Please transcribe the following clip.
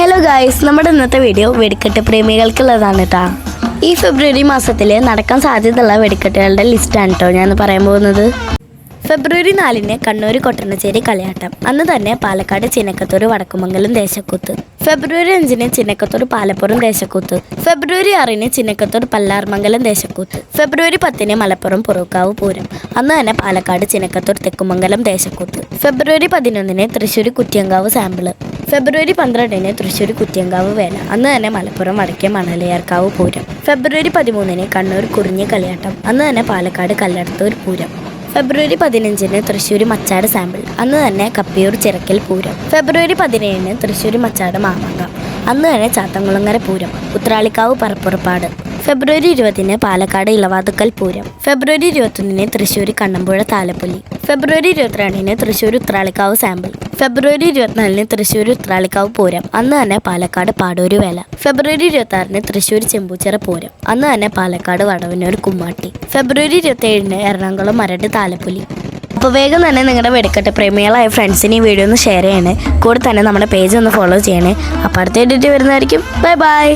Hello guys, നമ്മുടെ ഇന്നത്തെ video വെടിക്കെട്ട് പ്രേമികൾക്കുള്ളതാണ് കേട്ടോ. ഈ ഫെബ്രുവരി മാസത്തിൽ നടക്കാൻ സാധ്യതയുള്ള വെടിക്കെട്ടുകളുടെ ലിസ്റ്റാണ് കേട്ടോ ഞാൻ പറയാൻ പോകുന്നത്. ഫെബ്രുവരി 4 കണ്ണൂർ കൊട്ടണശ്ശേരി കളിയാട്ടം. അന്ന് തന്നെ പാലക്കാട് ചിനക്കത്തൂർ വടക്കുമംഗലം ദേശക്കൂത്ത്. ഫെബ്രുവരി 5 ചിനക്കത്തൂർ പാലപ്പുറം ദേശക്കൂത്ത്. ഫെബ്രുവരി 6 ചിനക്കത്തൂർ പല്ലാർമംഗലം ദേശക്കൂത്ത്. ഫെബ്രുവരി 10 മലപ്പുറം പുറക്കാവ് പൂരം. അന്ന് തന്നെ പാലക്കാട് ചിനക്കത്തൂർ തെക്കുമംഗലം ദേശക്കൂത്ത്. ഫെബ്രുവരി 11 തൃശ്ശൂർ കുറ്റിയങ്കാവ് സാമ്പിള്. ഫെബ്രുവരി 12 തൃശ്ശൂർ കുറ്റിയങ്കാവ് വേല. അന്ന് തന്നെ മലപ്പുറം വടക്കേ മണലിയാർക്കാവ് പൂരം. ഫെബ്രുവരി 13 കണ്ണൂർ കുറിഞ്ഞി കളിയാട്ടം. അന്ന് തന്നെ പാലക്കാട് കല്ലടത്തൂർ പൂരം. ഫെബ്രുവരി 15 തൃശ്ശൂർ മച്ചാട് സാമ്പിൾ. അന്ന് തന്നെ കപ്പിയൂർ ചിറക്കൽ പൂരം. ഫെബ്രുവരി 17 തൃശ്ശൂർ മച്ചാട് മാമാങ്കം. അന്ന് തന്നെ ചാത്തംകുളങ്ങര പൂരം. ഉത്രാളിക്കാവ് പറപ്പുറപ്പാട്. ഫെബ്രുവരി 20 പാലക്കാട് ഇളവാതുക്കൽ പൂരം. ഫെബ്രുവരി 21 തൃശ്ശൂർ കണ്ണമ്പുഴ താലപ്പൊലി. ഫെബ്രുവരി 22 തൃശ്ശൂർ ഉത്രാളിക്കാവ് സാമ്പിൾ. ഫെബ്രുവരി 24 തൃശ്ശൂർ ഉത്രാളിക്കാവ് പൂരം. അന്ന് തന്നെ പാലക്കാട് പാടൂര് വേല. ഫെബ്രുവരി 26 തൃശ്ശൂർ ചെമ്പൂച്ചിറ പൂരം. അന്ന് തന്നെ പാലക്കാട് വടവന്നൂർ കുമ്മാട്ടി. ഫെബ്രുവരി 27 എറണാകുളം മരട് താലപ്പൊലി. അപ്പോൾ വേഗം തന്നെ നിങ്ങളുടെ വെടിക്കെട്ട് പ്രേമികളായ ഫ്രണ്ട്സിന് ഈ വീഡിയോ ഒന്ന് ഷെയർ ചെയ്യണേ. കൂടെ തന്നെ നമ്മുടെ പേജ് ഒന്ന് ഫോളോ ചെയ്യണേ. അപ്പോൾ അടുത്ത എഡിറ്റ് വരുന്നതായിരിക്കും. Bye bye.